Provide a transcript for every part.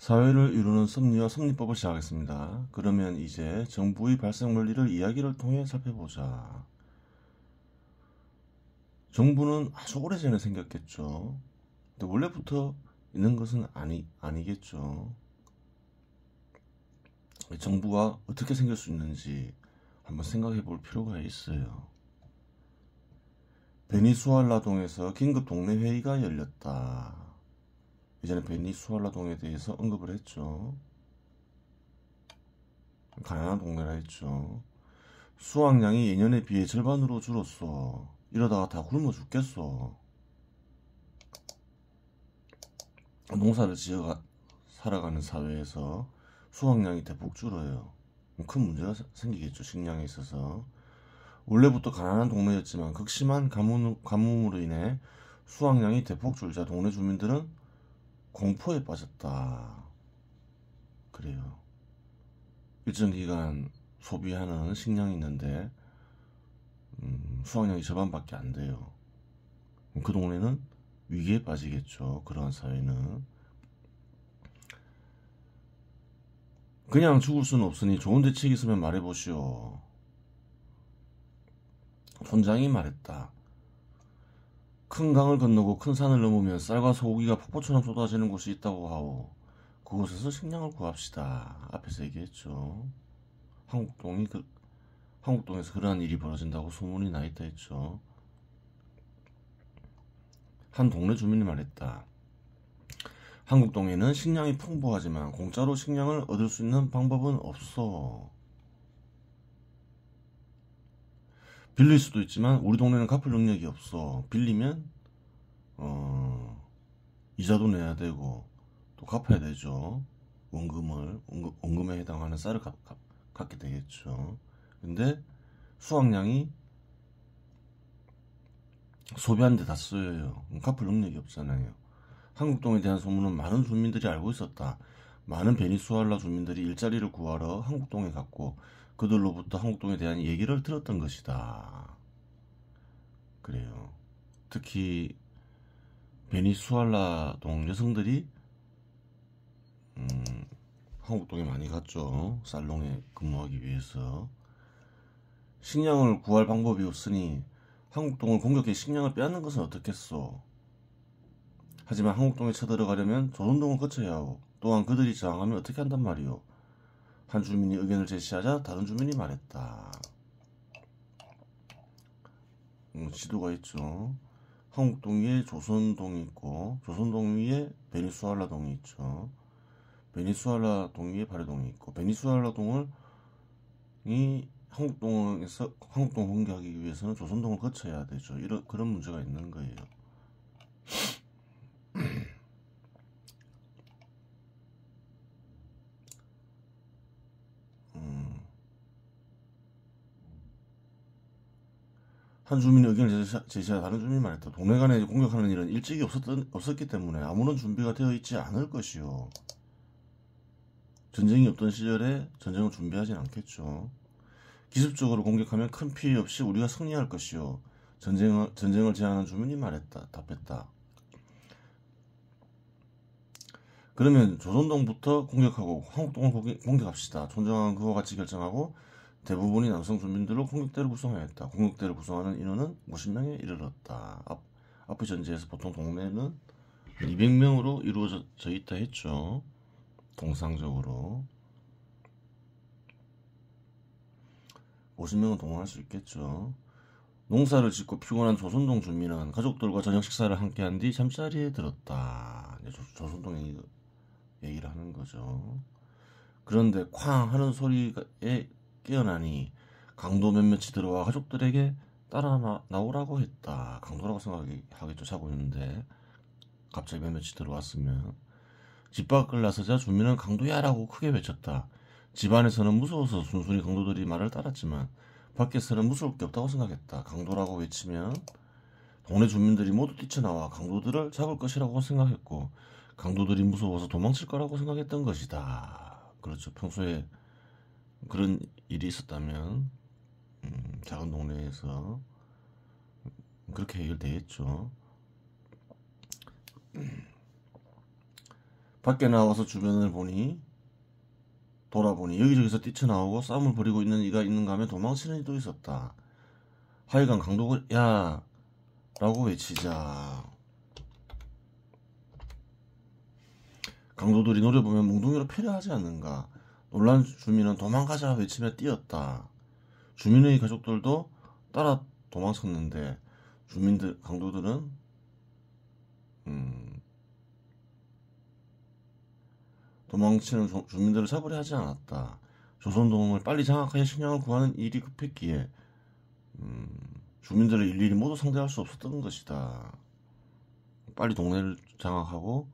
사회를 이루는 섭리와 섭리법을 시작하겠습니다. 그러면 이제 정부의 발생 원리를 이야기를 통해 살펴보자. 정부는 아주 오래전에 생겼겠죠. 근데 원래부터 있는 것은 아니겠죠. 정부가 어떻게 생길 수 있는지 한번 생각해 볼 필요가 있어요. 베니수엘라동에서 긴급 동네 회의가 열렸다. 예전에 베니수엘라동에 대해서 언급을 했죠. 가난한 동네라 했죠. 수확량이 예년에 비해 절반으로 줄었어. 이러다가 다 굶어 죽겠어. 농사를 지어 살아가는 사회에서 수확량이 대폭 줄어요. 큰 문제가 생기겠죠. 식량에 있어서. 원래부터 가난한 동네였지만 극심한 가뭄으로 인해 수확량이 대폭 줄자 동네 주민들은 공포에 빠졌다. 그래요. 일정 기간 소비하는 식량이 있는데 수확량이 절반밖에 안 돼요. 그 동네는 위기에 빠지겠죠. 그러한 사회는. 그냥 죽을 수는 없으니 좋은 대책이 있으면 말해보시오. 촌장이 말했다. 큰 강을 건너고 큰 산을 넘으면 쌀과 소고기가 폭포처럼 쏟아지는 곳이 있다고 하오. 그곳에서 식량을 구합시다. 앞에서 얘기했죠. 한국동에서 그러한 일이 벌어진다고 소문이 나 있다 했죠. 한 동네 주민이 말했다. 한국동에는 식량이 풍부하지만 공짜로 식량을 얻을 수 있는 방법은 없어. 빌릴 수도 있지만 우리 동네는 갚을 능력이 없어. 빌리면 이자도 내야 되고 또 갚아야 되죠. 원금에 해당하는 쌀을 갚게 되겠죠. 근데 수확량이 소비하는데 다 쓰여요. 갚을 능력이 없잖아요. 한국동에 대한 소문은 많은 주민들이 알고 있었다. 많은 베니수엘라 주민들이 일자리를 구하러 한국동에 갔고 그들로부터 한국동에 대한 얘기를 들었던 것이다. 그래요. 특히 베니수엘라동 여성들이 한국동에 많이 갔죠. 살롱에 근무하기 위해서. 식량을 구할 방법이 없으니 한국동을 공격해 식량을 빼앗는 것은 어떻겠소. 하지만 한국동에 쳐들어가려면 조선동을 거쳐야 하고 또한 그들이 저항하면 어떻게 한단 말이오. 한 주민이 의견을 제시하자 다른 주민이 말했다. 지도가 있죠. 한국동 위에 조선동이 있고 조선동 위에 베니수엘라동이 있죠. 베니수엘라동 위에 발해동이 있고 베니수엘라동을 한국동 공격하기 위해서는 조선동을 거쳐야 되죠. 그런 문제가 있는 거예요. 한 주민이 의견을 제시하자 다른 주민이 말했다. 동네 간에 공격하는 일은 일찍이 없었기 때문에 아무런 준비가 되어 있지 않을 것이요. 전쟁이 없던 시절에 전쟁을 준비하진 않겠죠. 기습적으로 공격하면 큰 피해 없이 우리가 승리할 것이요. 전쟁을 제안한 주민이 답했다. 그러면 조선동부터 공격하고 한국동을 공격합시다. 촌장은 그와 같이 결정하고 대부분이 남성 주민들로 공격대를 구성하였다. 공격대를 구성하는 인원은 50명에 이르렀다. 앞의 전제에서 보통 동네는 200명으로 이루어져 있다 했죠. 통상적으로 50명은 동원할 수 있겠죠. 농사를 짓고 피곤한 조선동 주민은 가족들과 저녁 식사를 함께한 뒤 잠자리에 들었다. 조선동 얘기를 하는 거죠. 그런데 쾅 하는 소리에 깨어나니 강도 몇몇이 들어와 가족들에게 따라 나오라고 했다. 강도라고 생각하겠죠. 자고 있는데 갑자기 몇몇이 들어왔으면. 집 밖을 나서자 주민은 강도야라고 크게 외쳤다. 집 안에서는 무서워서 순순히 강도들이 말을 따랐지만 밖에서는 무서울 게 없다고 생각했다. 강도라고 외치면 동네 주민들이 모두 뛰쳐나와 강도들을 잡을 것이라고 생각했고 강도들이 무서워서 도망칠 거라고 생각했던 것이다. 그렇죠. 평소에 그런 일이 있었다면 작은 동네에서 그렇게 해결되겠죠. 밖에 나와서 주변을 돌아보니 여기저기서 뛰쳐나오고 싸움을 벌이고 있는 이가 있는가 하면 도망치는 이도 있었다. 하여간 강도가 야 라고 외치자 강도들이 노려보면 몽둥이로 패려하지 않는가. 놀란 주민은 도망가자 외치며 뛰었다. 주민의 가족들도 따라 도망쳤는데 강도들은 도망치는 주민들을 잡으려 하지 않았다. 조선동을 빨리 장악하여 식량을 구하는 일이 급했기에 주민들을 일일이 모두 상대할 수 없었던 것이다. 빨리 동네를 장악하고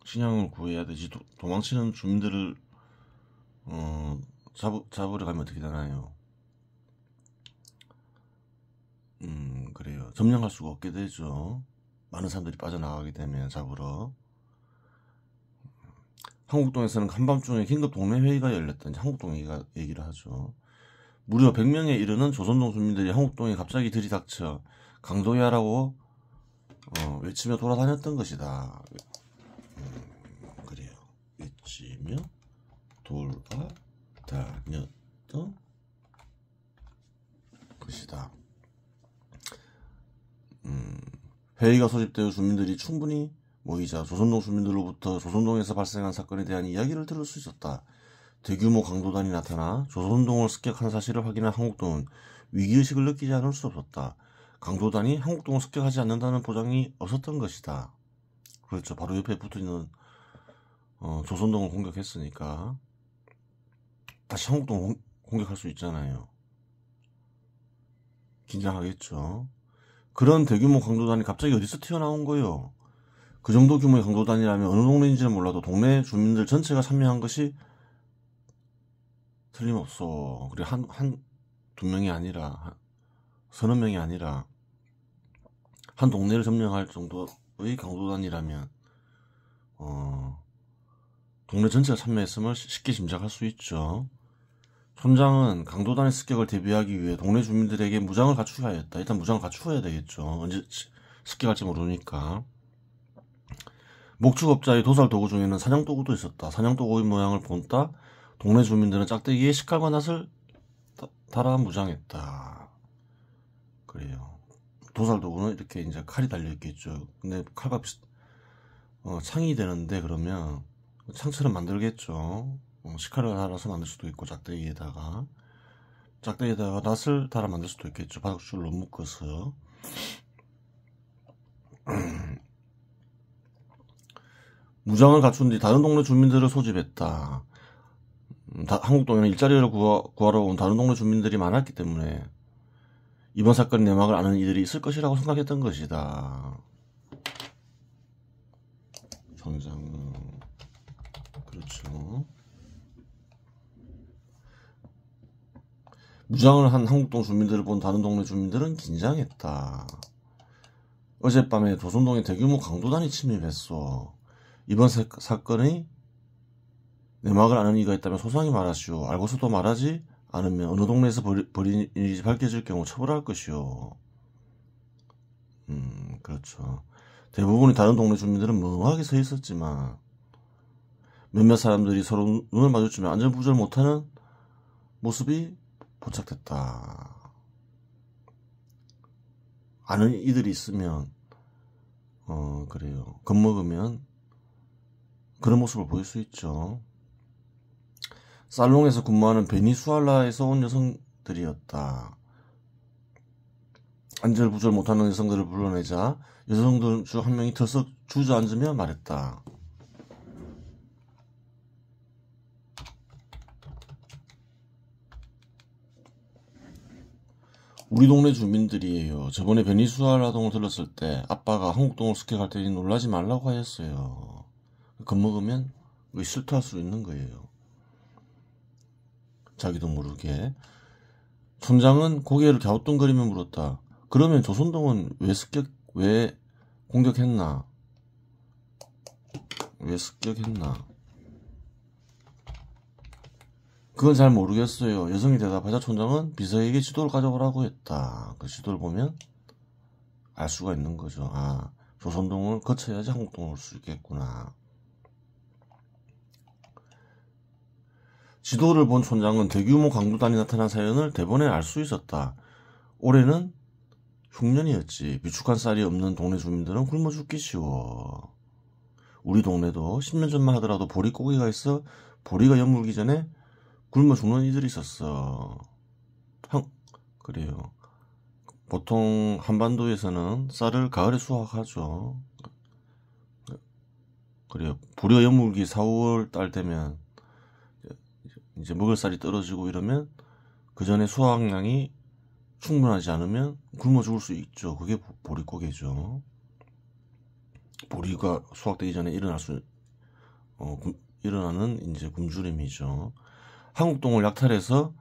식량을 구해야 되지. 도망치는 주민들을 잡으려 가면 어떻게 되나요? 그래요. 점령할 수가 없게 되죠. 많은 사람들이 빠져나가게 되면 잡으러. 한국동에서는 한밤중에 긴급 동네회의가 열렸다. 이제 한국동 얘기를 하죠. 무려 100명에 이르는 조선동 주민들이 한국동에 갑자기 들이닥쳐 강도야라고 외치며 돌아다녔던 것이다. 그래요. 외치며 돌아다녔던 것이다. 회의가 소집되어 주민들이 충분히 모이자 조선동 주민들로부터 조선동에서 발생한 사건에 대한 이야기를 들을 수 있었다. 대규모 강도단이 나타나 조선동을 습격한 사실을 확인한 한국동은 위기의식을 느끼지 않을 수 없었다. 강도단이 한국동을 습격하지 않는다는 보장이 없었던 것이다. 그렇죠. 바로 옆에 붙어있는 조선동을 공격했으니까 다시 한국동을 공격할 수 있잖아요. 긴장하겠죠. 그런 대규모 강도단이 갑자기 어디서 튀어나온 거예요? 그 정도 규모의 강도단이라면 어느 동네인지는 몰라도 동네 주민들 전체가 참여한 것이 틀림없어. 그래 두 명이 아니라 서너 명이 아니라 한 동네를 점령할 정도의 강도단이라면 동네 전체가 참여했음을 쉽게 짐작할 수 있죠. 촌장은 강도단의 습격을 대비하기 위해 동네 주민들에게 무장을 갖추게 하였다. 일단 무장을 갖추어야 되겠죠. 언제 습격할지 모르니까. 목축업자의 도살 도구 중에는 사냥도구도 있었다. 사냥도구의 모양을 본따 동네 주민들은 짝대기에 식칼과 낫을 달아 무장했다. 그래요. 도살 도구는 이렇게 이제 칼이 달려있겠죠. 근데 칼과 창이 되는데 그러면 창처럼 만들겠죠. 식칼을 달아서 만들 수도 있고 짝대기에다가 낫을 달아 만들 수도 있겠죠. 바닥줄로 묶어서. 무장을 갖춘 뒤 다른 동네 주민들을 소집했다. 한국동에는 일자리를 구하러 온 다른 동네 주민들이 많았기 때문에 이번 사건의 내막을 아는 이들이 있을 것이라고 생각했던 것이다. 전장은 그렇죠. 무장을 한 한국동 주민들을 본 다른 동네 주민들은 긴장했다. 어젯밤에 조선동에 대규모 강도단이 침입했어. 이번 사건의 내막을 아는 이가 있다면 소상히 말하시오. 알고서도 말하지 않으면 어느 동네에서 벌인 일이 밝혀질 경우 처벌할 것이오. 그렇죠. 대부분의 다른 동네 주민들은 멍하게 서 있었지만 몇몇 사람들이 서로 눈을 마주치며 안전부절 못하는 모습이 포착됐다. 아는 이들이 있으면 그래요. 겁먹으면 그런 모습을 보일 수 있죠. 살롱에서 근무하는 베니수엘라에서 온 여성들이었다. 안절부절 못하는 여성들을 불러내자 여성들 중 한 명이 털썩 주저앉으며 말했다. 우리 동네 주민들이에요. 저번에 베니수엘라 동을 들렀을 때 아빠가 한국동을 습격할 테니 놀라지 말라고 하였어요. 겁먹으면 실토할 수 있는 거예요. 자기도 모르게. 촌장은 고개를 갸우뚱거리며 물었다. 그러면 조선동은 왜 공격했나? 왜 습격했나? 그건 잘 모르겠어요. 여성이 대답하자 촌장은 비서에게 지도를 가져오라고 했다. 그 지도를 보면 알 수가 있는 거죠. 조선동을 거쳐야지 한국동을 올 수 있겠구나. 지도를 본 촌장은 대규모 강도단이 나타난 사연을 대번에 알 수 있었다. 올해는 흉년이었지. 비축한 쌀이 없는 동네 주민들은 굶어 죽기 쉬워. 우리 동네도 10년 전만 하더라도 보릿고기가 있어 보리가 여물기 전에 굶어 죽는 이들이 있었어. 그래요. 보통 한반도에서는 쌀을 가을에 수확하죠. 그래요. 보리가 여물기 4, 5월 달 되면 이제 먹을 쌀이 떨어지고 이러면 그 전에 수확량이 충분하지 않으면 굶어 죽을 수 있죠. 그게 보릿고개죠. 보리가 수확되기 전에 일어나는 이제 굶주림이죠. 한국동을 약탈해서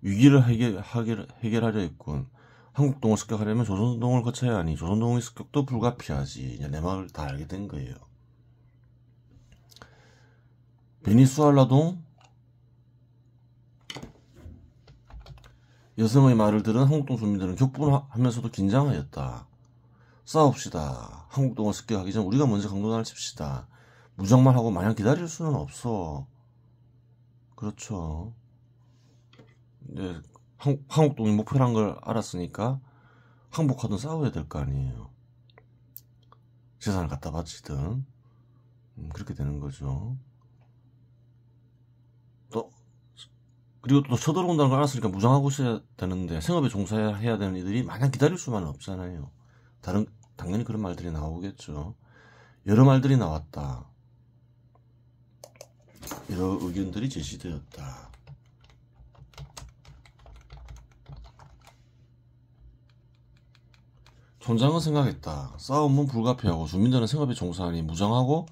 위기를 해결하려 했군. 한국동을 습격하려면 조선동을 거쳐야 하니 조선동의 습격도 불가피하지. 이제 내 말을 다 알게 된 거예요. 베니수알라동 여성의 말을 들은 한국동 주민들은 격분하면서도 긴장하였다. 싸웁시다. 한국동을 습격하기 전 우리가 먼저 강도단을 칩시다. 무장만 하고 마냥 기다릴 수는 없어. 그렇죠. 이제 한국동이 목표란 걸 알았으니까 항복하든 싸워야 될 거 아니에요. 재산을 갖다 바치든 그렇게 되는 거죠. 그리고 또 쳐들어온다는 걸 알았으니까 무장하고 있어야 되는데 생업에 종사해야 되는 이들이 마냥 기다릴 수만은 없잖아요. 당연히 그런 말들이 나오겠죠. 여러 말들이 나왔다. 여러 의견들이 제시되었다. 촌장은 생각했다. 싸움은 불가피하고 주민들은 생업에 종사하니 무장하고서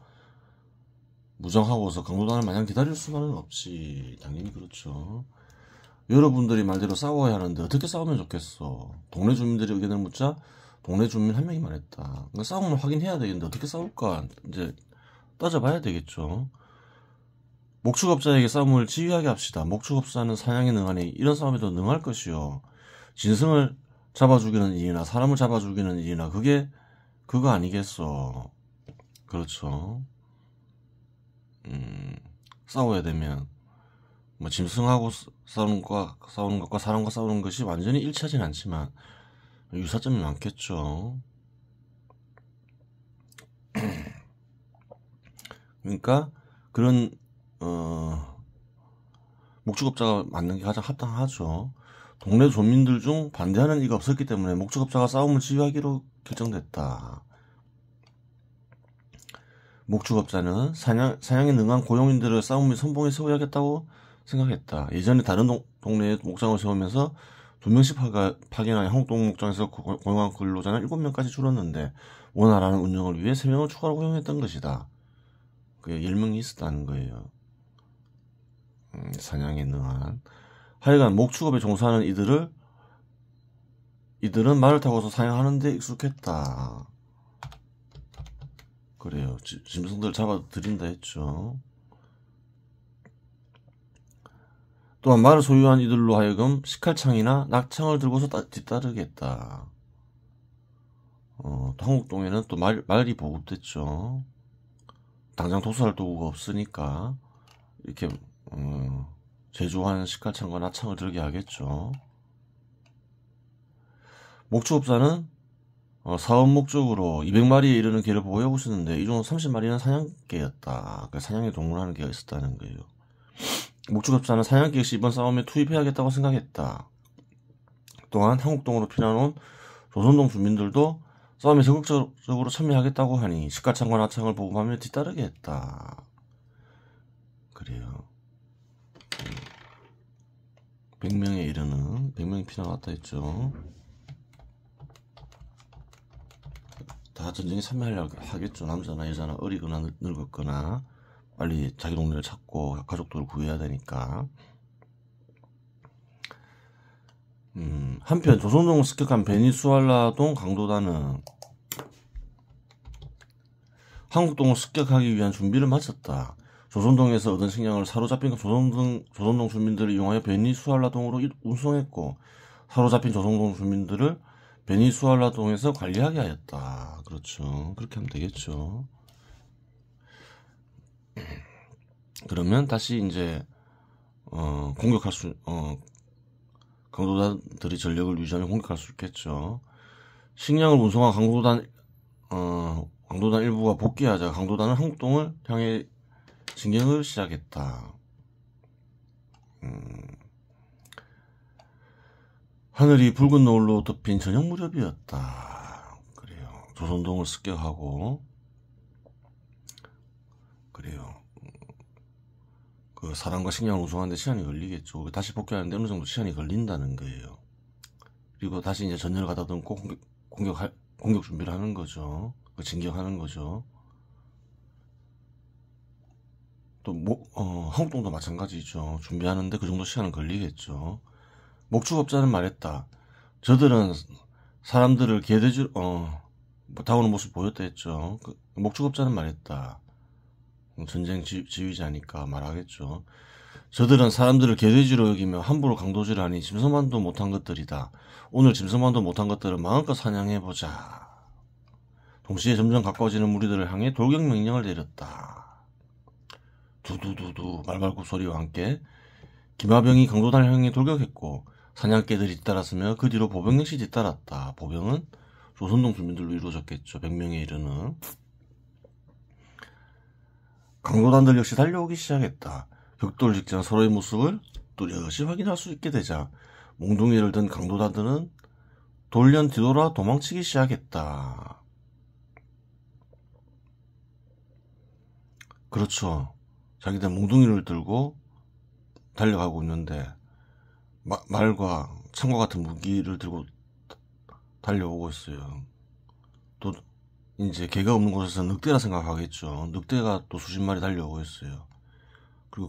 강도단을 마냥 기다릴 수만은 없지. 당연히 그렇죠. 여러분들이 말대로 싸워야 하는데 어떻게 싸우면 좋겠어. 동네 주민들의 의견을 묻자 동네 주민 한 명이 말했다. 그러니까 싸움을 확인해야 되겠는데 어떻게 싸울까 이제 따져봐야 되겠죠. 목축업자에게 싸움을 지휘하게 합시다. 목축업자는 사냥에 능하니 이런 싸움에도 능할 것이요. 짐승을 잡아 죽이는 일이나 사람을 잡아 죽이는 일이나 그거 아니겠어. 그렇죠. 싸워야 되면 뭐 짐승하고 싸우는 것과 사람과 싸우는 것이 완전히 일치하진 않지만 유사점이 많겠죠. 그러니까 그런 목축업자가 맞는 게 가장 합당하죠. 동네 주민들 중 반대하는 이가 없었기 때문에 목축업자가 싸움을 지휘하기로 결정됐다. 목축업자는 사냥에 능한 고용인들을 싸움 및 선봉에 세워야겠다고 생각했다. 예전에 다른 동네에 목장을 세우면서 2명씩 파견한 한국동 목장에서 고용한 근로자는 7명까지 줄었는데 원활한 운영을 위해 3명을 추가로 고용했던 것이다. 그게 10명이 있었다는 거예요. 사냥에 능한. 하여간 목축업에 종사하는 이들은 말을 타고서 사냥하는 데 익숙했다. 그래요. 짐승들 잡아들인다 했죠. 또한 말을 소유한 이들로 하여금 식칼창이나 낙창을 들고서 뒤따르겠다. 또 한국동에는 또 말이 보급됐죠. 당장 도수할 도구가 없으니까 이렇게 제조한 식칼창과 낙창을 들게 하겠죠. 목축업자는 사업 목적으로 200마리에 이르는 개를 보호하고 있었는데 이 중 30마리는 사냥개였다. 그러니까 사냥에 동물하는 개가 있었다는 거예요. 목축업자는 사냥개 역시 이번 싸움에 투입해야겠다고 생각했다. 또한 한국동으로 피난온 조선동 주민들도 싸움에 적극적으로 참여하겠다고 하니 식가창과 나창을 보급하며 뒤따르게 했다. 그래요. 100명에 이르는 100명이 피난왔다 했죠. 다 전쟁에 참여하려고 하겠죠. 남자나 여자나 어리거나 늙었거나 빨리 자기 동네를 찾고 가족들을 구해야 되니까. 한편 조선동을 습격한 베니수알라동 강도단은 한국동을 습격하기 위한 준비를 마쳤다. 조선동에서 얻은 식량을 사로잡힌 조선동 주민들을 이용하여 베니수알라동으로 운송했고 사로잡힌 조선동 주민들을 베니수엘라동에서 관리하게 하였다. 그렇죠. 그렇게 하면 되겠죠. 그러면 다시 이제 공격할 수 강도단들이 전력을 유지하면 공격할 수 있겠죠. 식량을 운송한 강도단 일부가 복귀하자 강도단은 한국동을 향해 진격을 시작했다. 하늘이 붉은 노을로 덮인 저녁 무렵이었다. 그래요. 조선동을 습격하고 그래요. 그 사람과 식량을 운송하는데 시간이 걸리겠죠. 다시 복귀하는데 어느 정도 시간이 걸린다는 거예요. 그리고 다시 이제 전열을 가다듬고 공격 준비를 하는 거죠. 진격하는 거죠. 또 한국동도 마찬가지죠. 준비하는데 그 정도 시간은 걸리겠죠. 목축업자는 말했다. 저들은 사람들을 다오는 모습 보였다 했죠. 목축업자는 말했다. 전쟁 지휘자니까 말하겠죠. 저들은 사람들을 개돼지로 여기며 함부로 강도질을 하니 짐승만도 못한 것들이다. 오늘 짐승만도 못한 것들을 마음껏 사냥해보자. 동시에 점점 가까워지는 무리들을 향해 돌격 명령을 내렸다. 두두두두 말발굽 소리와 함께 기마병이 강도단을 향해 돌격했고 사냥개들이 뒤따랐으며 그 뒤로 보병 역시 뒤따랐다. 보병은 조선동 주민들로 이루어졌겠죠. 100명에 이르는. 강도단들 역시 달려오기 시작했다. 격돌 직전 서로의 모습을 뚜렷이 확인할 수 있게 되자 몽둥이를 든 강도단들은 돌연 뒤돌아 도망치기 시작했다. 그렇죠. 자기들 몽둥이를 들고 달려가고 있는데 말과 창과 같은 무기를 들고 달려오고 있어요. 또 이제 개가 없는 곳에서 늑대라 생각하겠죠. 늑대가 또 수십 마리 달려오고 있어요.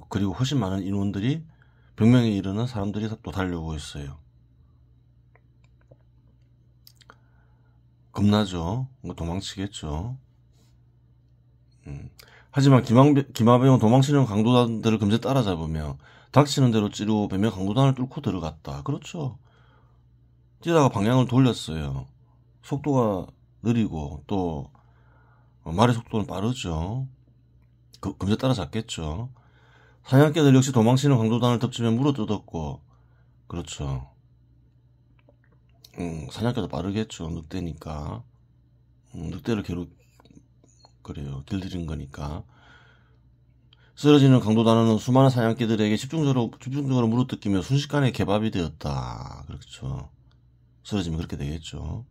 그리고 훨씬 많은 인원들이 100명에 이르는 사람들이 또 달려오고 있어요. 겁나죠. 도망치겠죠. 하지만 기마병은 도망치는 강도단들을 금세 따라잡으며 닥치는 대로 찌르고 배며 강도단을 뚫고 들어갔다. 그렇죠. 뛰다가 방향을 돌렸어요. 속도가 느리고 또 말의 속도는 빠르죠. 금세 따라잡겠죠. 사냥개들 역시 도망치는 강도단을 덮치며 물어뜯었고 그렇죠. 사냥개도 빠르겠죠. 늑대니까. 늑대를 그래요. 길들인 거니까. 쓰러지는 강도단은 수많은 사냥개들에게 집중적으로 물어뜯기며 순식간에 개밥이 되었다. 그렇죠. 쓰러지면 그렇게 되겠죠.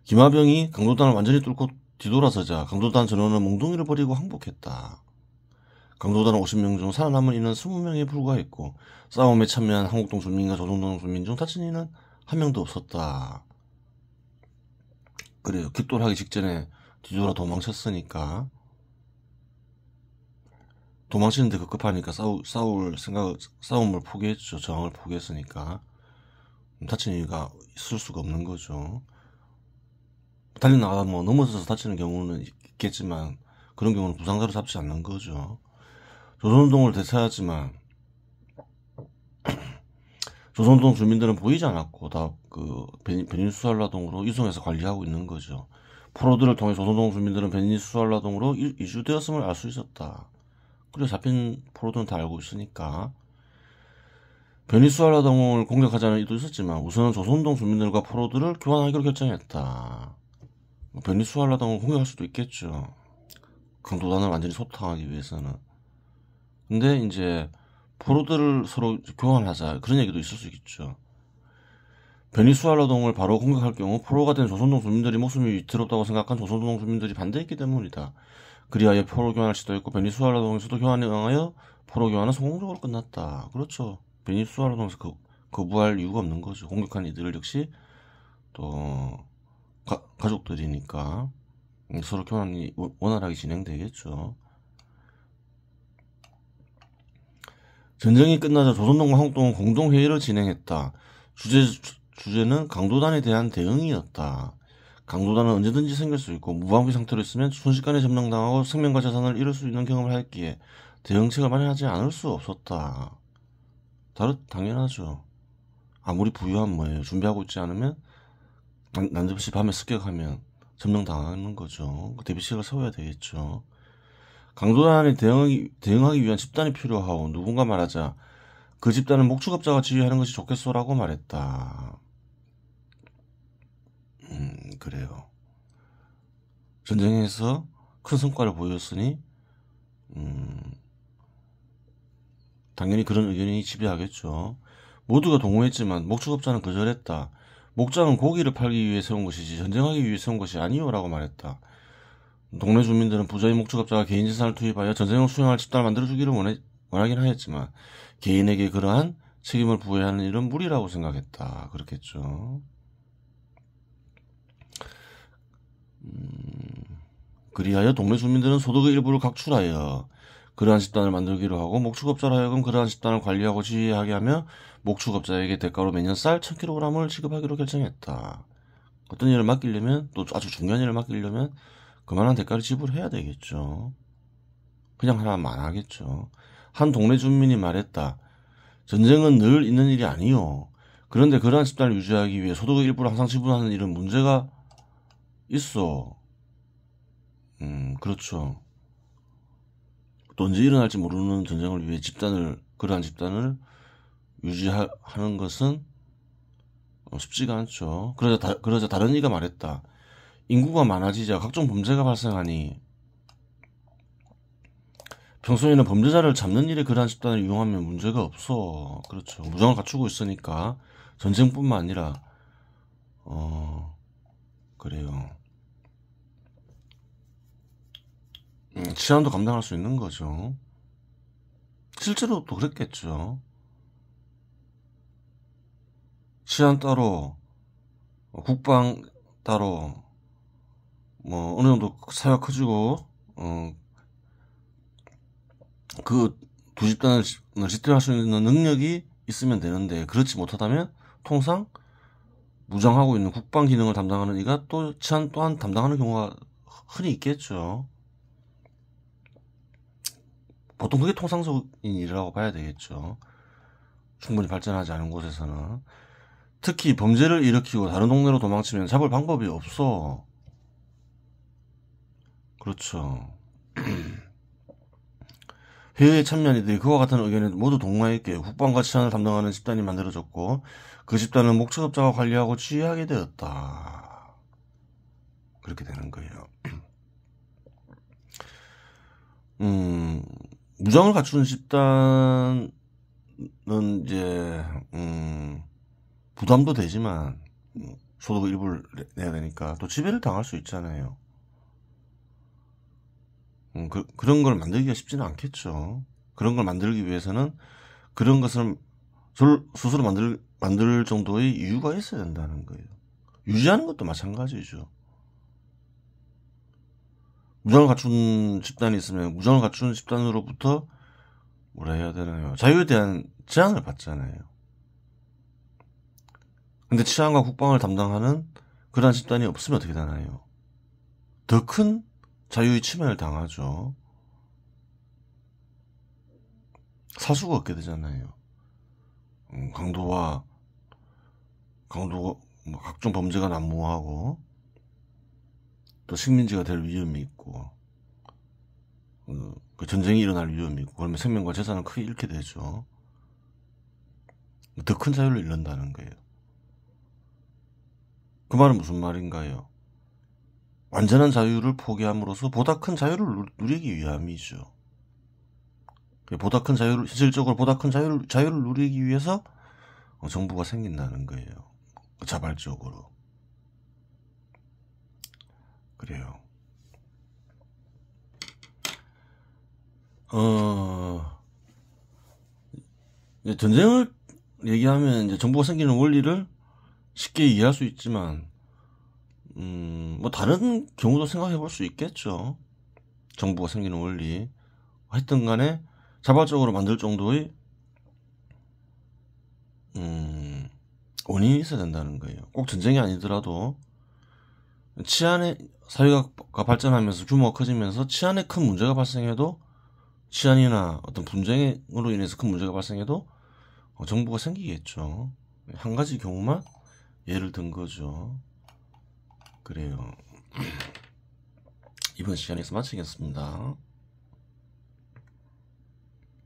기마병이 강도단을 완전히 뚫고 뒤돌아서자 강도단 전원은 몽둥이를 버리고 항복했다. 강도단 50명 중 살아남은 이는 20명에 불과했고 싸움에 참여한 한국동 주민과 조선동 주민 중 다친 이는 한 명도 없었다. 그래요. 격돌하기 직전에 뒤돌아 도망쳤으니까 도망치는데 급급하니까 싸움을 포기했죠. 저항을 포기했으니까 다친 이유가 있을 수가 없는 거죠. 달려나가다 넘어져서 다치는 경우는 있겠지만 그런 경우는 부상자로 잡지 않는 거죠. 조선동을 대체하지만 조선동 주민들은 보이지 않았고 다 베니수엘라동으로 이송해서 관리하고 있는 거죠. 포로들을 통해 조선동 주민들은 베니수엘라동으로 이주되었음을 알 수 있었다. 그리고 잡힌 포로들은 다 알고 있으니까 베니수엘라동을 공격하자는 의도 있었지만 우선은 조선동 주민들과 포로들을 교환하기로 결정했다. 베니수엘라동을 공격할 수도 있겠죠. 강도단을 완전히 소탕하기 위해서는. 근데 이제 포로들을 서로 교환하자 그런 얘기도 있을 수 있죠. 베니수엘라동을 바로 공격할 경우 포로가 된 조선동 주민들이 목숨이 위태롭다고 생각한 조선동 주민들이 반대했기 때문이다. 그리하여 포로 교환을 시도했고 베니수엘라동에서도 교환에 응하여 포로 교환은 성공적으로 끝났다. 그렇죠. 베니수엘라동에서 거부할 이유가 없는 거죠. 공격한 이들 역시 또 가족들이니까 서로 교환이 원활하게 진행되겠죠. 전쟁이 끝나자 조선동과 한국동은 공동회의를 진행했다. 주제는 강도단에 대한 대응이었다. 강도단은 언제든지 생길 수 있고 무방비 상태로 있으면 순식간에 점령당하고 생명과 재산을 잃을 수 있는 경험을 했기에 대응책을 마련하지 않을 수 없었다. 당연하죠. 아무리 부유한 뭐예요. 준비하고 있지 않으면 난접시 밤에 습격하면 점령당하는 거죠. 대비책을 세워야 되겠죠. 강도단에 대응하기 위한 집단이 필요하오. 누군가 말하자 그 집단은 목축업자가 지휘하는 것이 좋겠소라고 말했다. 그래요. 전쟁에서 큰 성과를 보였으니 당연히 그런 의견이 지배하겠죠. 모두가 동의했지만 목축업자는 거절했다. 목장은 고기를 팔기 위해 세운 것이지 전쟁하기 위해 세운 것이 아니오라고 말했다. 동네 주민들은 부자인 목축업자가 개인 재산을 투입하여 전쟁을 수행할 집단을 만들어주기를 원하긴 하였지만 개인에게 그러한 책임을 부여해야 하는 일은 무리라고 생각했다. 그렇겠죠. 그리하여 동네 주민들은 소득의 일부를 각출하여 그러한 집단을 만들기로 하고 목축업자로 하여금 그러한 집단을 관리하고 지휘하게 하며 목축업자에게 대가로 매년 쌀 1000kg을 지급하기로 결정했다. 어떤 일을 맡기려면 또 아주 중요한 일을 맡기려면 그만한 대가를 지불해야 되겠죠. 그냥 하나만 안 하겠죠. 한 동네 주민이 말했다. 전쟁은 늘 있는 일이 아니요. 그런데 그러한 집단을 유지하기 위해 소득의 일부를 항상 지불하는 일은 문제가 있어. 그렇죠. 또 언제 일어날지 모르는 전쟁을 위해 그러한 집단을 유지하는 것은 쉽지가 않죠. 그러자 다른 이가 말했다. 인구가 많아지자 각종 범죄가 발생하니 평소에는 범죄자를 잡는 일에 그러한 집단을 이용하면 문제가 없어. 그렇죠. 무장을 갖추고 있으니까 전쟁뿐만 아니라 그래요. 치안도 감당할 수 있는 거죠. 실제로 또 그랬겠죠. 치안 따로, 국방 따로, 어느 정도 사회가 커지고, 그 두 집단을 지탱할 수 있는 능력이 있으면 되는데, 그렇지 못하다면, 통상, 무장하고 있는 국방 기능을 담당하는 이가 또 치안 또한 담당하는 경우가 흔히 있겠죠. 보통 그게 통상적인 일이라고 봐야 되겠죠. 충분히 발전하지 않은 곳에서는. 특히 범죄를 일으키고 다른 동네로 도망치면 잡을 방법이 없어. 그렇죠. 회의에 참여한 이들이 그와 같은 의견에 모두 동의했기에 국방과 치안을 담당하는 집단이 만들어졌고 그 집단은 목축업자가 관리하고 지휘하게 되었다. 그렇게 되는 거예요. 무장을 갖춘 집단은 이제 부담도 되지만 소득 일부를 내야 되니까 또 지배를 당할 수 있잖아요. 그런 걸 만들기가 쉽지는 않겠죠. 그런 걸 만들기 위해서는 그런 것을 스스로 만들 정도의 이유가 있어야 된다는 거예요. 유지하는 것도 마찬가지죠. 무장을 갖춘 집단이 있으면 무장을 갖춘 집단으로부터 뭐라 해야 되나요? 자유에 대한 제한을 받잖아요. 근데 치안과 국방을 담당하는 그러한 집단이 없으면 어떻게 되나요? 더 큰 자유의 침해를 당하죠. 살 수가 없게 되잖아요. 강도가 각종 범죄가 난무하고 또 식민지가 될 위험이 있고 그 전쟁이 일어날 위험이 있고 그러면 생명과 재산을 크게 잃게 되죠. 더 큰 자유를 잃는다는 거예요. 그 말은 무슨 말인가요? 완전한 자유를 포기함으로써 보다 큰 자유를 누리기 위함이죠. 현실적으로 보다 큰 자유를 누리기 위해서 정부가 생긴다는 거예요. 자발적으로. 그래요. 이제 전쟁을 얘기하면 이제 정부가 생기는 원리를 쉽게 이해할 수 있지만, 뭐 다른 경우도 생각해 볼 수 있겠죠. 정부가 생기는 원리. 하여튼 간에 자발적으로 만들 정도의, 원인이 있어야 된다는 거예요. 꼭 전쟁이 아니더라도, 사회가 발전하면서 규모가 커지면서 치안에 큰 문제가 발생해도, 치안이나 어떤 분쟁으로 인해서 큰 문제가 발생해도, 정부가 생기겠죠. 한 가지 경우만 예를 든 거죠. 그래요. 이번 시간에서 마치겠습니다.